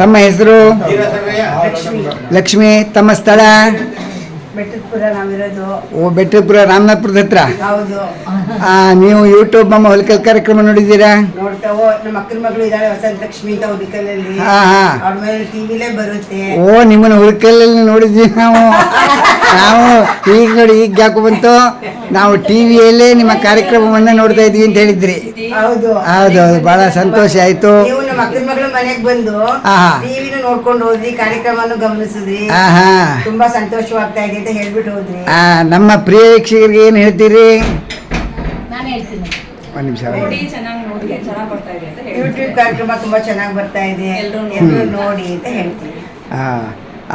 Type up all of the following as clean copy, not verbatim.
ತಮ್ಮ ಹೆಸರು? ಲಕ್ಷ್ಮಿ. ತಮ್ಮ ಸ್ಥಳ? ಬೆಟ್ಟದಪುರ ನಾವಿರೋದು. ಓ, ಬೆಟ್ಟದಪುರ ರಾಮನಾಥಪುರದ ಹತ್ರ. ಹೌದು. ನೀವು ಯೂಟ್ಯೂಬ್ ಮಮ್ಮ ಹುಲಿಕಲ್ ಕಾರ್ಯಕ್ರಮ ನೋಡಿದ್ದೀರಾ? ನೋಡ್ತಾವೋ. ನಮ್ಮ ಅಕ್ಕನ ಮಗಳು ಇದ್ದಾಳೆ ವಸಂತ ಲಕ್ಷ್ಮಿ ಅಂತ ಹುಲಿಕಲ್ಲಲ್ಲಿ. ಅವ್ರ ಮೇಲೆ ಟಿವಿಲೇ ಬರುತ್ತೆ. ಓ, ನಿಮ್ಮನ್ನ ಹುಲಿಕಲ್ಲಲ್ಲಿ ನೋಡಿದ್ವಿ ನಾವು. ಈಗ ನೋಡಿ, ಈಗ ಯಾಕೆ ಬಂತು, ನಾವು ಟಿವಿಯಲ್ಲೇ ನಿಮ್ಮ ಕಾರ್ಯಕ್ರಮವನ್ನ ನೋಡ್ತಾ ಇದ್ವಿ ಅಂತ ಹೇಳಿದ್ರಿ. ಹೌದು ಹೌದೌದು, ಬಹಳ ಸಂತೋಷ ಆಯ್ತು. ನೀವು ನಮ್ಮ ಅಕ್ಕನ ಮಗಳು ಮನೆಗೆ ಬಂದು ಟಿವಿನ ನೋಡ್ಕೊಂಡು ಹೋದ್ರಿ, ಕಾರ್ಯಕ್ರಮವನ್ನು ಗಮನಿಸಿದ್ರಿ. ತುಂಬಾ ಸಂತೋಷವಾಗ್ತಾ ಇದೆ ಅಂತ ಹೇಳ್ಬಿಟ್ಟು ಹೋದ್ರಿ. ನಮ್ಮ ಪ್ರಿಯ ವೀಕ್ಷಕರಿಗೆ ಏನ್ ಹೇಳ್ತೀರಿ? ನಾನು ಹೇಳ್ತೀನಿ, ಒಂದು ನಿಮಿಷ. ಯೂಟ್ಯೂಬ್ ಕಾರ್ಯಕ್ರಮ ತುಂಬಾ ಚೆನ್ನಾಗಿ ಬರ್ತಾ ಇದೆ, ಎಲ್ಲರೂ ನೋಡಿ ಅಂತ ಹೇಳ್ತೀನಿ.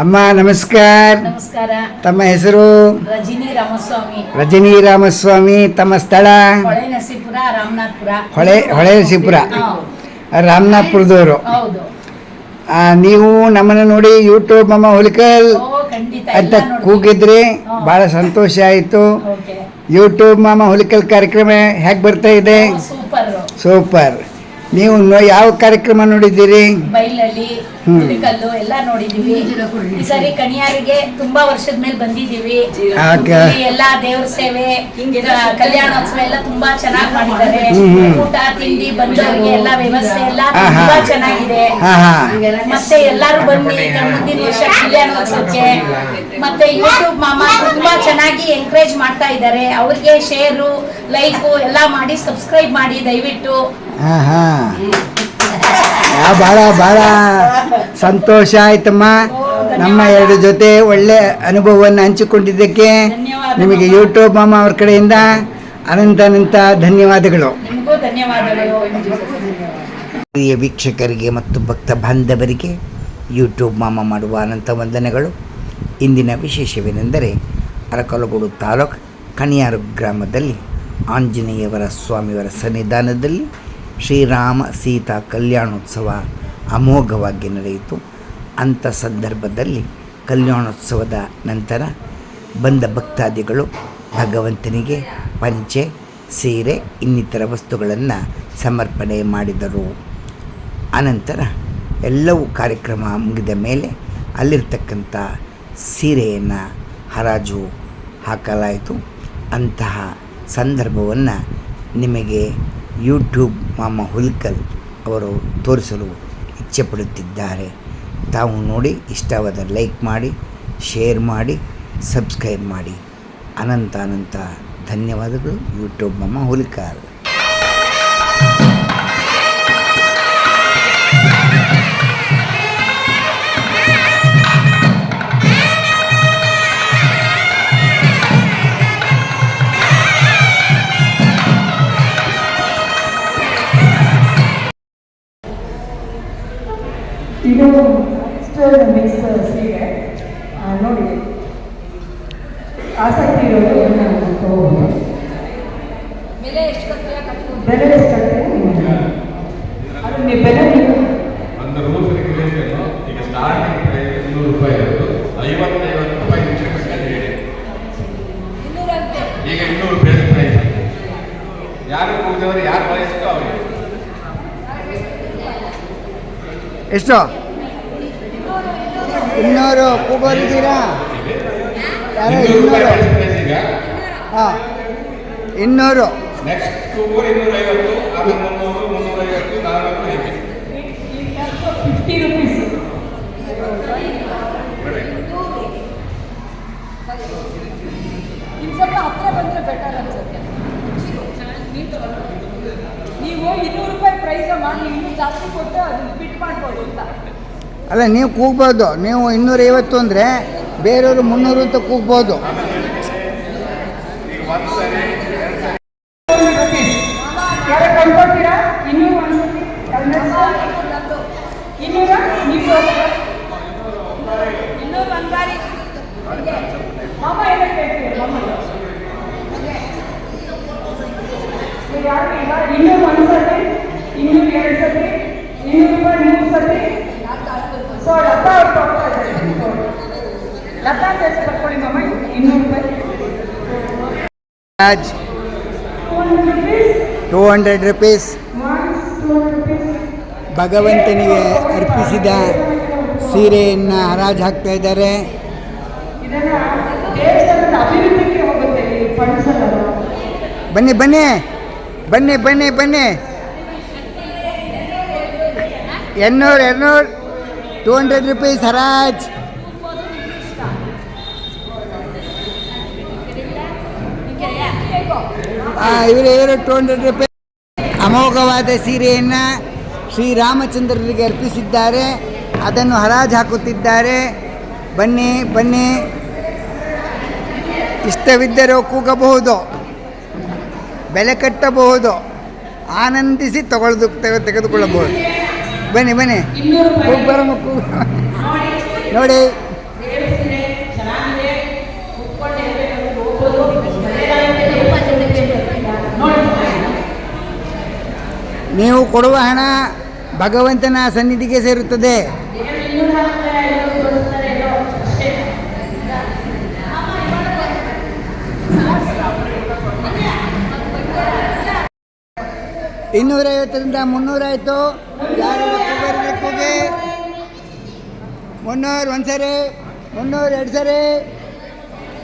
ಅಮ್ಮ ನಮಸ್ಕಾರ. ನಮಸ್ಕಾರ. ತಮ್ಮ ಹೆಸರು? ರಜನಿ ರಾಮಸ್ವಾಮಿ. ರಜನಿ ರಾಮಸ್ವಾಮಿ. ತಮ್ಮ ಸ್ಥಳ? ಹೊಳೆ ನರಸೀಪುರ, ರಾಮನಾಥಪುರ. ಹೊಳೆ ನರಸೀಪುರ, ರಾಮನಾಥಪುರದವರು. ಹೌದು. ನೀವು ನಮ್ಮನ್ನು ನೋಡಿ ಯೂಟ್ಯೂಬ್ ಮಮ್ಮ ಹುಲಿಕಲ್ ಅಂತ ಕೂಗಿದ್ರಿ, ಬಹಳ ಸಂತೋಷ ಆಯಿತು. ಯೂಟ್ಯೂಬ್ ಮಾಮ ಹುಲಿಕಲ್ ಕಾರ್ಯಕ್ರಮ ಹೇಗೆ ಬರ್ತಾ ಇದೆ? ಸೂಪರ್. ನೀವು ಯಾವ ಕಾರ್ಯಕ್ರಮ ನೋಡಿದ್ದೀರಿ? ಬೈಲಲ್ಲಿ ಹುಲಿಕಲ್ಲು ಎಲ್ಲ ನೋಡಿದೀವಿ. ಈ ಸರಿ ಕಣಿಯಾರಿಗೆ ತುಂಬಾ ವರ್ಷದ ಮೇಲೆ ಬಂದಿದ್ದೀವಿ. ಎಲ್ಲ ದೇವ್ರ ಸೇವೆ, ಕಲ್ಯಾಣೋತ್ಸವ ಎಲ್ಲ ತುಂಬಾ ಚೆನ್ನಾಗಿ ಮಾಡಿದ್ದಾರೆ. ಊಟ ತಿಂಡಿ ಬಂದವರಿಗೆ ಎಲ್ಲ ವ್ಯವಸ್ಥೆ ಎಲ್ಲ ತುಂಬಾ ಚೆನ್ನಾಗಿದೆ. ಮತ್ತೆ ಎಲ್ಲಾರು ಬನ್ನಿ ಮುಂದಿನ ವರ್ಷ ಕಲ್ಯಾಣೋತ್ಸವಕ್ಕೆ. ಮತ್ತೆ ಯೂಟ್ಯೂಬ್ ಮಾಮ ತುಂಬಾ ಚೆನ್ನಾಗಿ ಎಂಕರೇಜ್ ಮಾಡ್ತಾ ಇದ್ದಾರೆ. ಅವ್ರಿಗೆ ಶೇರು, ಲೈಕು ಎಲ್ಲ ಮಾಡಿ ಸಬ್ಸ್ಕ್ರೈಬ್ ಮಾಡಿ ದಯವಿಟ್ಟು. ಬಹಳ ಸಂತೋಷ ಆಯ್ತಮ್ಮ. ನಮ್ಮ ಎರಡು ಜೊತೆ ಒಳ್ಳೆ ಅನುಭವವನ್ನು ಹಂಚಿಕೊಂಡಿದ್ದಕ್ಕೆ ನಿಮಗೆ ಯೂಟ್ಯೂಬ್ ಮಾಮ ಅವ್ರ ಕಡೆಯಿಂದ ಅನಂತ ಧನ್ಯವಾದಗಳು. ಪ್ರಿಯ ವೀಕ್ಷಕರಿಗೆ ಮತ್ತು ಭಕ್ತ ಬಾಂಧವರಿಗೆ ಯೂಟ್ಯೂಬ್ ಮಾಮ ಮಾಡುವ ಅನಂತ ವಂದನೆಗಳು. ಇಂದಿನ ವಿಶೇಷವೇನೆಂದರೆ, ಅರಕಲಗೂಡು ತಾಲೂಕು ಕಣಿಯಾರು ಗ್ರಾಮದಲ್ಲಿ ಆಂಜನೇಯವರ ಸ್ವಾಮಿಯವರ ಸನ್ನಿಧಾನದಲ್ಲಿ ಶ್ರೀರಾಮ ಸೀತಾ ಕಲ್ಯಾಣೋತ್ಸವ ಅಮೋಘವಾಗಿ ನಡೆಯಿತು. ಅಂಥ ಸಂದರ್ಭದಲ್ಲಿ ಕಲ್ಯಾಣೋತ್ಸವದ ನಂತರ ಬಂದ ಭಕ್ತಾದಿಗಳು ಭಗವಂತನಿಗೆ ಪಂಚೆ, ಸೀರೆ ಇನ್ನಿತರ ವಸ್ತುಗಳನ್ನು ಸಮರ್ಪಣೆ ಮಾಡಿದರು. ಅನಂತರ ಎಲ್ಲವೂ ಕಾರ್ಯಕ್ರಮ ಮುಗಿದ ಮೇಲೆ ಅಲ್ಲಿರ್ತಕ್ಕಂಥ ಸೀರೆಯನ್ನು ಹರಾಜು ಹಾಕಲಾಯಿತು. ಅಂತಹ ಸಂದರ್ಭವನ್ನು ನಿಮಗೆ ಯೂಟ್ಯೂಬ್ ಮಾಮ ಹುಲಿಕಲ್ ಅವರು ತೋರಿಸಲು ಇಚ್ಛೆಪಡುತ್ತಿದ್ದಾರೆ. ತಾವು ನೋಡಿ ಇಷ್ಟವಾದ ಲೈಕ್ ಮಾಡಿ, ಶೇರ್ ಮಾಡಿ, ಸಬ್ಸ್ಕ್ರೈಬ್ ಮಾಡಿ. ಅನಂತ ಧನ್ಯವಾದಗಳು. ಯೂಟ್ಯೂಬ್ ಮಾಮ ಹುಲಿಕಲ್. ಇದು ಮಿಕ್ಸ್ ಸೀರೆ ನೋಡಿ, ಆಸಕ್ತಿ ಇರೋದು ತಗೋಬೋದು. ಬೆಲೆ ಎಷ್ಟು ಕಟ್ತೀರಾ? ಅದು ನೀವು ಬೆಲೆ ಒಂದು ರೂಲ್ಸ್ ರೆಗ್ಯುಲೇಷನ್. ಈಗ ಸ್ಟಾರ್ಟಿಂಗ್ ಪ್ರೈಸ್ 200 ರೂಪಾಯಿ ಇರೋದು 50 ರೂಪಾಯಿ ಈಗ 200 ಬೇಸ್ ಪ್ರೈಸ್. ಯಾರು ಕೂಡಿದವರು ಯಾರು ವಯಸ್ಸು ಅವರಿಗೆ ಎಷ್ಟು? 200 ಕೂಗೋರಿದ್ದೀರಾ? ಯಾರು 200? ಹಾಂ, 200. ನೆಕ್ಸ್ಟ್ ಕೂಗೋ 250, ಅದು 300, 350, 400 ಹೀಗೆ 50 ರೂಪೀಸ್. ಇನ್ನು ಸ್ವಲ್ಪ ಹತ್ರ ಬಂದರೆ ಬೆಟರ್ ಅನ್ಸುತ್ತೆ. ನೀವು 200 ರೂಪಾಯಿ ಪ್ರೈಸ್ ಮಾಡಿ ಇನ್ನೂ ಜಾಸ್ತಿ ಕೊಟ್ಟು ಅದನ್ನು ಬಿಟ್ ಮಾಡ್ಬೋದು ಅಂತ. ಅಲ್ಲ, ನೀವು ಕೂಗ್ಬೋದು. ನೀವು 250 ಅಂದರೆ ಬೇರೆಯವರು 300 ಅಂತ ಕೂಗ್ಬೋದು. ಕೊಂಡ್ಕೊಡ್ತೀರಾ? 200 ಅನ್ಸುತ್ತೆ. 200 ನೀವು ಮಾಮ ಏನಕ್ಕೆ ಹೇಳ್ತೀರಿ? ಯಾರು ಈಗ 200 ಒಂದು ಸತಿ, 200 2 ಸತಿ, 200 ರೂಪಾಯಿ 3 ಸತಿ. ಸೊ ಲತಾ ಅವ್ರು ತಗೊಳ್ತಾ ಇದ್ದಾರೆ. ಲತಾ ಅಂತ ಹೆಸರು ಬರ್ಕೊಳ್ಳಿ ಮಾಮ. 200 ರೂಪಾಯಿ. 200 rupees. 200 ರೂಪೀಸ್. ಭಗವಂತನಿಗೆ ಅರ್ಪಿಸಿದ ಸೀರೆಯನ್ನು ಹರಾಜು ಹಾಕ್ತಾ ಇದ್ದಾರೆ. ಇದನ್ನ ದೇವಸ್ಥಾನದ ಅಭಿವೃದ್ಧಿಗೆ ಹೋಗುತ್ತೆ ಈ ಫಂಡ್ಸ್ ಎಲ್ಲ. ಬನ್ನಿ ಬನ್ನಿ ಬನ್ನಿ ಬನ್ನಿ ಬನ್ನಿ. 200 200 rupees ಹರಾಜ್. ಇವರು 200 ರೂಪಾಯಿ ಅಮೋಘವಾದ ಸೀರೆಯನ್ನು ಶ್ರೀರಾಮಚಂದ್ರರಿಗೆ ಅರ್ಪಿಸಿದ್ದಾರೆ. ಅದನ್ನು ಹರಾಜು ಹಾಕುತ್ತಿದ್ದಾರೆ. ಬನ್ನಿ ಬನ್ನಿ, ಇಷ್ಟವಿದ್ದರೂ ಕೂಗಬಹುದು, ಬೆಲೆ ಕಟ್ಟಬಹುದು, ಆನಂದಿಸಿ ತೆಗೆದುಕೊಳ್ಳಬಹುದು. ಬನ್ನಿ ಬನ್ನಿ, ಕೂಗ್ಬರ ನೋಡಿ. ನೀವು ಕೊಡುವ ಹಣ ಭಗವಂತನ ಸನ್ನಿಧಿಗೆ ಸೇರುತ್ತದೆ. ಇನ್ನೂರೈವತ್ತರಿಂದ 300 ಆಯಿತು. ಯಾರು ಕೂಗಿ 300 ಒಂದು ಸರಿ, 300 2 ಸರಿ,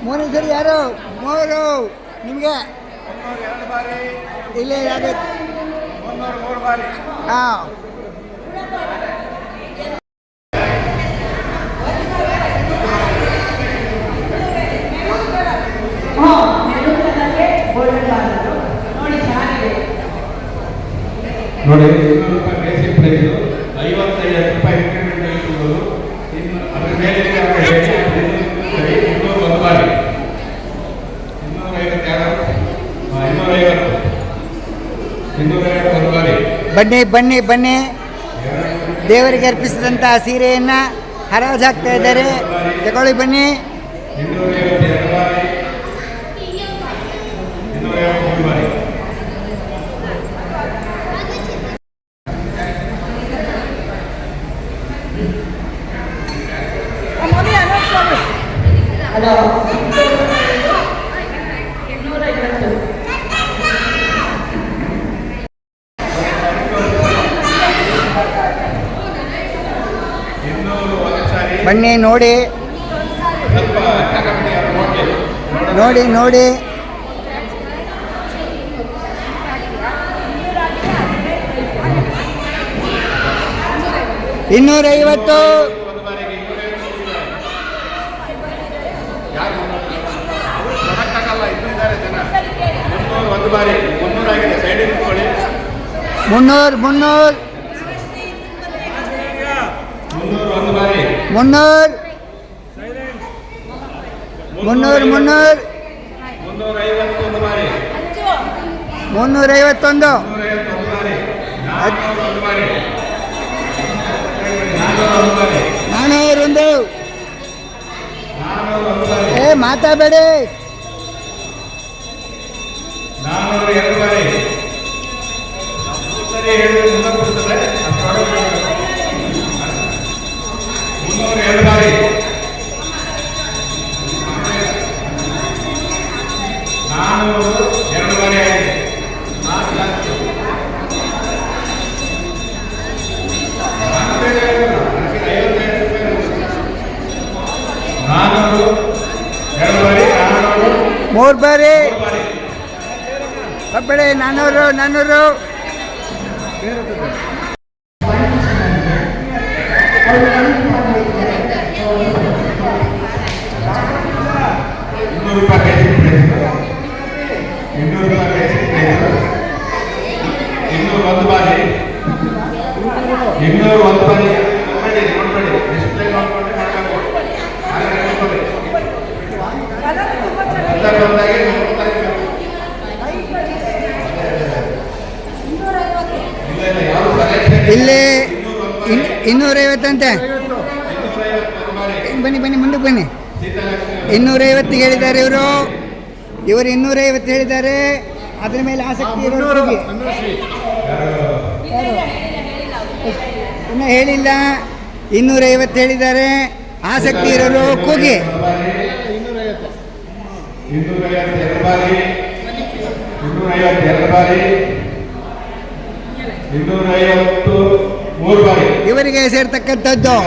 3 ಸರಿ. ಯಾರು 3 ನಿಮಗೆ ಇಲ್ಲೇ ಆಗುತ್ತೆ. ಹಾಂ, ನೋಡಿ 200 ರೂಪಾಯಿ ಬೇಸಿಕ್ ಪ್ರೈಸ್, 55 ರೂಪಾಯಿ ಇಂಕ್ರಿಮೆಂಟ್ ಇರ್ಬೋದು. ಅದ್ರ ಮೇಲೆ 200 ಒಂದು ಬಾರಿ 250 ಒಂದು ಬಾರಿ. ಬನ್ನಿ ಬನ್ನಿ ಬನ್ನಿ. ದೇವರಿಗೆ ಅರ್ಪಿಸಿದಂಥ ಸೀರೆಯನ್ನು ಹರಾಜು ಹಾಕ್ತಾ ಇದ್ದಾರೆ. ತಗೊಳ್ಳಿ ಬನ್ನಿ. 252 ಬಾರಿ, 253 ಬಾರಿ. ಬನ್ನಿ ನೋಡಿ ನೋಡಿ ನೋಡಿ. 250. ಒಂದು ಬಾರಿ 300 ಆಗಿದೆ. ಸೈಡ್ ಇಟ್ಕೊಳ್ಳಿ. 300 300 ಒಂದು ಬಾರಿ. 300 300 300 350 ಒಂದು ಬಾರಿ. 351. 351 ಬಾರಿ. 400 ಒಂದು ಬಾರಿ. 400 ಒಂದು ಬಾರಿ. 401. 400 ಒಂದು ಬಾರಿ. ಮಾತಾಡಬೇಡಿ. 402 ಬಾರಿ. ಸರಿ ಹೇಳಿದ್ರೆ ಮುಂದೆ ಬರ್ತದೆ. 302 ಬಾರಿ. 402 ಬಾರಿ ಆಗಿದೆ. 4 ಲಕ್ಷ. 402 ಬಾರಿ. 3 ಬಾರಿ. ಕಬ್ಬಳೆ 400 400. ಒಂದು ಬಾರಿ. 201 ಬಾರಿ. ನೋಡ್ಬೇಡಿ ಡಿಸ್ಪ್ಲೇ ನೋಡ್ಕೊಂಡು ಮಾಡ್ಬೇಕು. ಇಲ್ಲಿ 250 ಅಂತೆ. ಬನ್ನಿ ಬನ್ನಿ, ಮುಂದಕ್ಕೆ ಬನ್ನಿ. 250 ಹೇಳಿದ್ದಾರೆ ಇವರು. 250 ಹೇಳಿದ್ದಾರೆ. ಅದ್ರ ಮೇಲೆ ಆಸಕ್ತಿ ಇರೋರಿಗೆ ಇನ್ನೂ ಹೇಳಿಲ್ಲ. 250 ಹೇಳಿದ್ದಾರೆ. ಆಸಕ್ತಿ ಇರೋರು ಕೂಗಿ. 252 ಬಾರಿ. 252 ಬಾರಿ. 250 3 ಬಾರಿ ಇವರಿಗೆ ಸೇರ್ತಕ್ಕಂಥದ್ದು.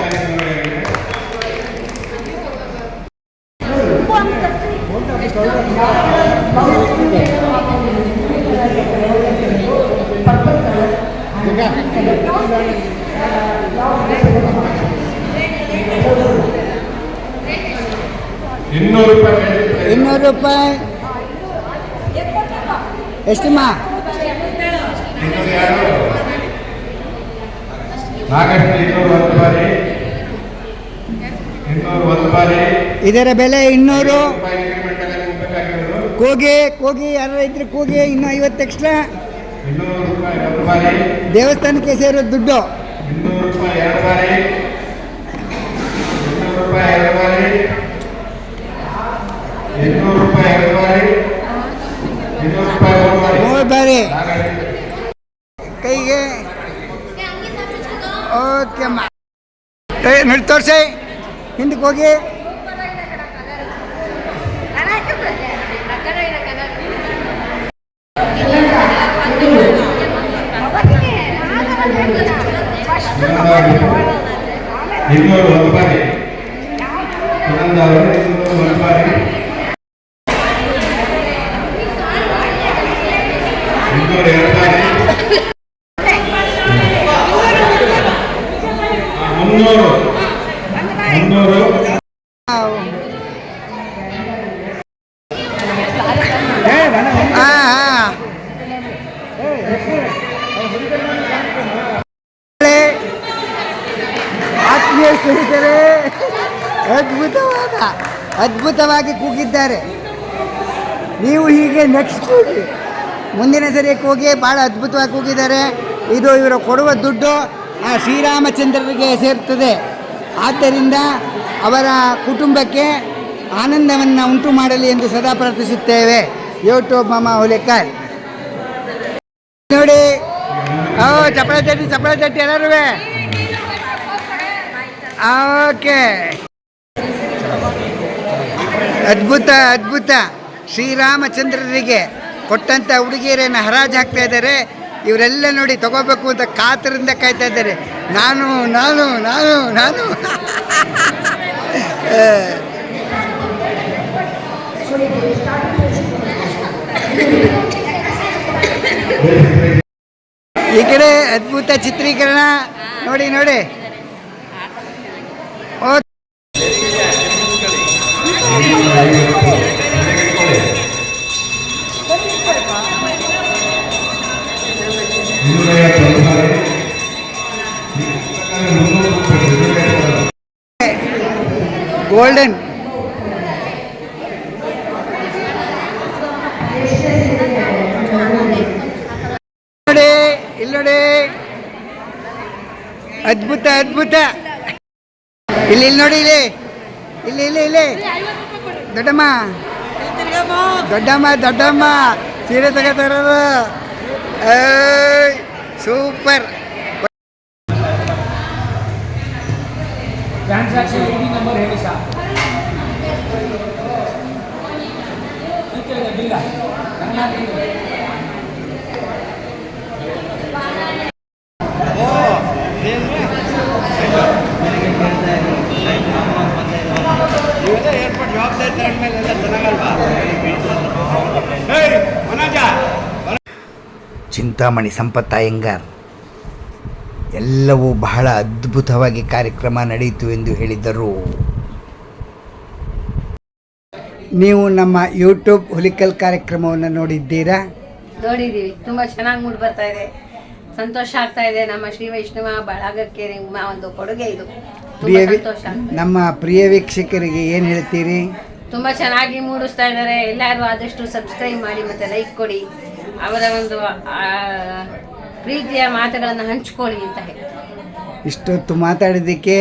₹200. ಎಷ್ಟಮ್ಮ? ಇದರ ಬೆಲೆ 200. ಕೂಗಿ ಯಾರು ಇದ್ರೆ ಕೂಗಿ ಇನ್ನೂ 50 ಎಕ್ಸ್ಟ್ರಾ. ದೇವಸ್ಥಾನಕ್ಕೆ ಸೇರೋ ದುಡ್ಡು. ₹3 ಬಾರಿ ಕೈಗೆ. ಓಕೆ ಅಮ್ಮ, ನೋಡಿ ತೋರಿಸಿ, ಹಿಂದಕ್ಕೆ ಹೋಗಿ. ಆತ್ಮೀಯ ಸ್ನೇಹಿತರೆ, ಅದ್ಭುತವಾಗಿ ಕೂಗಿದ್ದಾರೆ. ನೀವು ಹೀಗೆ ನೆಕ್ಸ್ಟ್ ಕೂಗಿ, ಮುಂದಿನ ಸರಿ ಕೂಗಿ. ಭಾಳ ಅದ್ಭುತವಾಗಿ ಕೂಗಿದ್ದಾರೆ. ಇದು ಇವರು ಕೊಡುವ ದುಡ್ಡು ಆ ಶ್ರೀರಾಮಚಂದ್ರರಿಗೆ ಸೇರ್ತದೆ. ಆದ್ದರಿಂದ ಅವರ ಕುಟುಂಬಕ್ಕೆ ಆನಂದವನ್ನು ಉಂಟು ಮಾಡಲಿ ಎಂದು ಸದಾ ಪ್ರಾರ್ಥಿಸುತ್ತೇವೆ. ಯೂಟ್ಯೂಬ್ ಮಾಮ ಹುಲಿಕಲ್ ನೋಡಿ. ಚಪ್ಪಳ ತಟ್ಟಿ ಎಲ್ಲರೂ. ಓಕೆ, ಅದ್ಭುತ. ಶ್ರೀರಾಮಚಂದ್ರರಿಗೆ ಕೊಟ್ಟಂಥ ಉಡುಗೊರೆಯನ್ನು ಹರಾಜು ಹಾಕ್ತಾ ಇದ್ದಾರೆ. ಇವರೆಲ್ಲ ನೋಡಿ ತಗೋಬೇಕು ಅಂತ ಕಾತರದಿಂದ ಕಾಯ್ತಾ ಇದ್ದಾರೆ. ನಾನು ಈ ಕಡೆ ಅದ್ಭುತ ಚಿತ್ರೀಕರಣ ನೋಡಿ. ಓ ಗೋಲ್ಡನ್. ನೋಡಿ, ಅದ್ಭುತ. ಇಲ್ಲಿ ನೋಡಿ, ಇಲ್ಲಿ ದೊಡ್ಡಮ್ಮ ಸೀರೆ ತಗೋತಾರದು. ಸೂಪರ್. ನಂಬರ್ ಹೇಳಿ ಸರ್. ಚಿಂತಾಮಣಿ ಸಂಪತ್ ಅಯ್ಯಂಗಾರ್ ಎಲ್ಲವೂ ಬಹಳ ಅದ್ಭುತವಾಗಿ ಕಾರ್ಯಕ್ರಮ ನಡೆಯಿತು ಎಂದು ಹೇಳಿದರು. ನೀವು ನಮ್ಮ ಯೂಟ್ಯೂಬ್ ಹುಲಿಕಲ್ ಕಾರ್ಯಕ್ರಮವನ್ನು ನೋಡಿದ್ದೀರಾ? ನೋಡಿದ್ದೀವಿ. ತುಂಬ ಚೆನ್ನಾಗಿ ಮೂಡಿ ಬರ್ತಾ ಇದೆ, ಸಂತೋಷ ಆಗ್ತಾ ಇದೆ. ನಮ್ಮ ಶ್ರೀ ವೈಷ್ಣವ ಬಳಗಕ್ಕೆ ನಿಮ್ಮ ಒಂದು ಕೊಡುಗೆ ಇದು. ಸಂತೋಷ. ನಮ್ಮ ಪ್ರಿಯ ವೀಕ್ಷಕರಿಗೆ ಏನು ಹೇಳ್ತೀರಿ? ತುಂಬ ಚೆನ್ನಾಗಿ ಮೂಡಿಸ್ತಾ ಇದ್ದಾರೆ. ಎಲ್ಲರೂ ಆದಷ್ಟು ಸಬ್ಸ್ಕ್ರೈಬ್ ಮಾಡಿ ಮತ್ತು ಲೈಕ್ ಕೊಡಿ. ಅವರ ಒಂದು ಪ್ರೀತಿಯ ಮಾತುಗಳನ್ನು ಹಂಚ್ಕೊಳ್ಳಿ ಅಂತ ಹೇಳಿ. ಇಷ್ಟೊತ್ತು ಮಾತಾಡಿದ್ದಕ್ಕೆ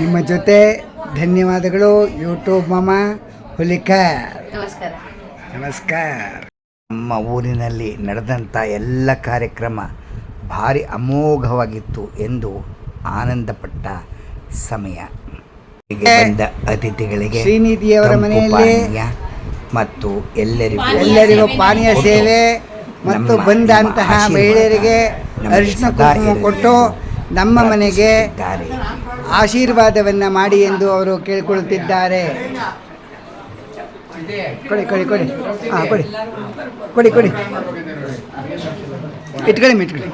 ನಿಮ್ಮ ಜೊತೆ ಧನ್ಯವಾದಗಳು. ಯೂಟ್ಯೂಬ್ ಮಾಮ ಹುಲಿಕಲ್. ನಮಸ್ಕಾರ. ನಮ್ಮ ಊರಿನಲ್ಲಿ ನಡೆದಂಥ ಎಲ್ಲ ಕಾರ್ಯಕ್ರಮ ಭಾರಿ ಅಮೋಘವಾಗಿತ್ತು ಎಂದು ಆನಂದಪಟ್ಟ ಸಮಯ. ಬಂದ ಅತಿಥಿಗಳಿಗೆ ಶ್ರೀನಿಧಿಯವರ ಮನೆಯಲ್ಲಿ ಮತ್ತು ಎಲ್ಲರಿಗೂ ಪಾನೀಯ ಸೇವೆ ಮತ್ತು ಬಂದಂತಹ ಮಹಿಳೆಯರಿಗೆ ಅರಿಶಿನ ಕುಂಕುಮ ಕೊಟ್ಟು ನಮ್ಮ ಮನೆಗೆ ಆಶೀರ್ವಾದವನ್ನು ಮಾಡಿ ಎಂದು ಅವರು ಕೇಳಿಕೊಳ್ಳುತ್ತಿದ್ದಾರೆ. ಕೊಡಿ ಕೊಡಿ ಕೊಡಿ ಹಾಂ ಕೊಡಿ ಕೊಡಿ ಕೊಡಿ ಇಟ್ಕೊಳ್ಳಿ.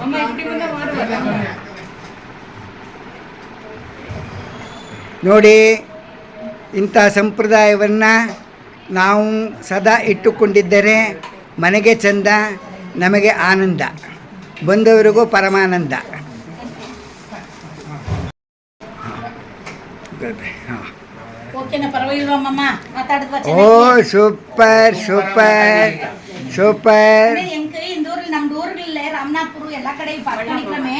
ನೋಡಿ, ಇಂಥ ಸಂಪ್ರದಾಯವನ್ನು ನಾವು ಸದಾ ಇಟ್ಟುಕೊಂಡಿದ್ದರೆ ಮನೆಗೆ ಚಂದ, ನಮಗೆ ಆನಂದ, ಬಂದವರಿಗೂ ಪರಮಾನಂದ. ಓಕೆನಾ, ಪರವಾಗಿಲ್ವಾ ಮಮ್ಮ? ಮಾತಾಡಿದ್ವಾ? ಓ ಸೂಪರ್ ಸೂಪರ್ ಸೂಪರ್. ಇಂದೂರಲ್ಲಿ ನಮ್ದು ಊರುಗಳಲ್ಲೇ ರಾಮನಾಥ್ಪುರ ಎಲ್ಲ ಕಡೆ ಈ ಕಾರ್ಯಕ್ರಮೆ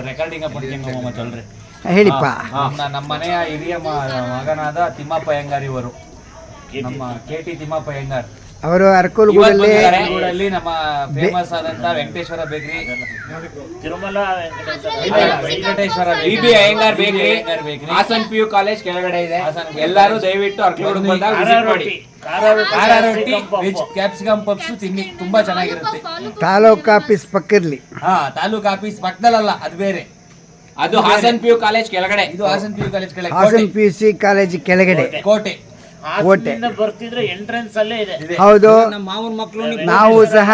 ರೆಕಾರ್ಡಿಂಗ್ ಅಪ್ಪ ಚಲ್ರಿ ಹೇಳಿಪ್ಪ. ನಮ್ಮ ಮನೆಯ ಹಿರಿಯ ಮಗನಾದ ತಿಮ್ಮಪ್ಪ ಅಯ್ಯಂಗಾರ್ ಇವರು, ನಮ್ಮ KT ತಿಮ್ಮಪ್ಪ ಅಯ್ಯಂಗಾರ್ ಅವರು ಅರಕೂಲಗೂಡಲ್ಲಿ ನಮ್ಮ ಫೇಮಸ್ ಆದಂತ Venkateshwara bakery, Venkateshwara BB Iyengar bakery, Hassan PU college ಕೆಳಗಡೆ ಇದೆ. ಎಲ್ಲರೂ ದಯವಿಟ್ಟು ಅರಕೂಲಗೂಡಕ್ಕೆ ಬಂದಾಗ ವಿಸಿಟ್ ಮಾಡಿ. ಖಾರ ರೊಟ್ಟಿ ವೆಜ್ ಕ್ಯಾಪ್ಸಿಕಮ್ ಪಪ್ಸ್ ತಿನ್ನಿ, ತುಂಬಾ ಚೆನ್ನಾಗಿರುತ್ತೆ. ತಾಲೂಕು ಆಫೀಸ್ ಪಕ್ಕದಲ್ಲಿ. ತಾಲೂಕು ಆಫೀಸ್ ಪಕ್ಕದಲ್ಲ, ಅದು ಬೇರೆ. ಅದು ಹಾಸನ್ PU ಕಾಲೇಜ್ ಕೆಳಗಡೆ. ಇದು ಹಾಸನ್ PU ಕಾಲೇಜ್ ಕೆಳಗಡೆ, ಹಾಸನ್ PUC ಕಾಲೇಜ್ ಕೆಳಗಡೆ ಕೋಟೆ. ಬರ್ತಿದ್ರೆ ಎಂಟ್ರೆನ್ಸ್ ಅಲ್ಲೇ ಇದೆ. ಹೌದು, ನಮ್ಮ ಮಾವನ ಮಕ್ಕಳು ನಾವು ಸಹ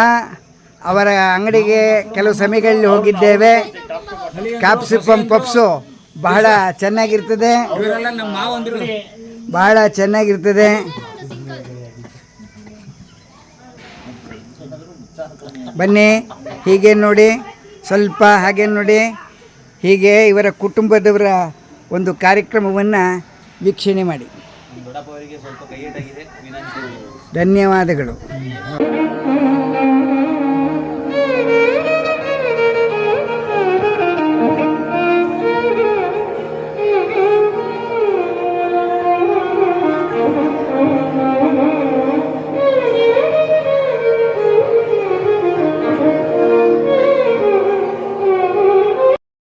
ಅವರ ಅಂಗಡಿಗೆ ಕೆಲವು ಸಮಯಗಳಲ್ಲಿ ಹೋಗಿದ್ದೇವೆ. ಕ್ಯಾಪ್ಸಿಕಮ್ ಪಪ್ಸು ಬಹಳ ಚೆನ್ನಾಗಿರ್ತದೆ, ನಮ್ಮ ಮಾವಂದ್ರು ಬಹಳ ಚೆನ್ನಾಗಿರ್ತದೆ. ಬನ್ನಿ, ಹೀಗೆ ನೋಡಿ, ಸ್ವಲ್ಪ ಹಾಗೆ ನೋಡಿ. ಹೀಗೆ ಇವರ ಕುಟುಂಬದವರ ಒಂದು ಕಾರ್ಯಕ್ರಮವನ್ನು ವೀಕ್ಷಣೆ ಮಾಡಿ. ದೊಡ್ಡಪ್ಪವರಿಗೆ ಸ್ವಲ್ಪ ಕೈ ಇಟ್ಟಾಗಿದೆ, ವಿನಂತಿ. ಧನ್ಯವಾದಗಳು.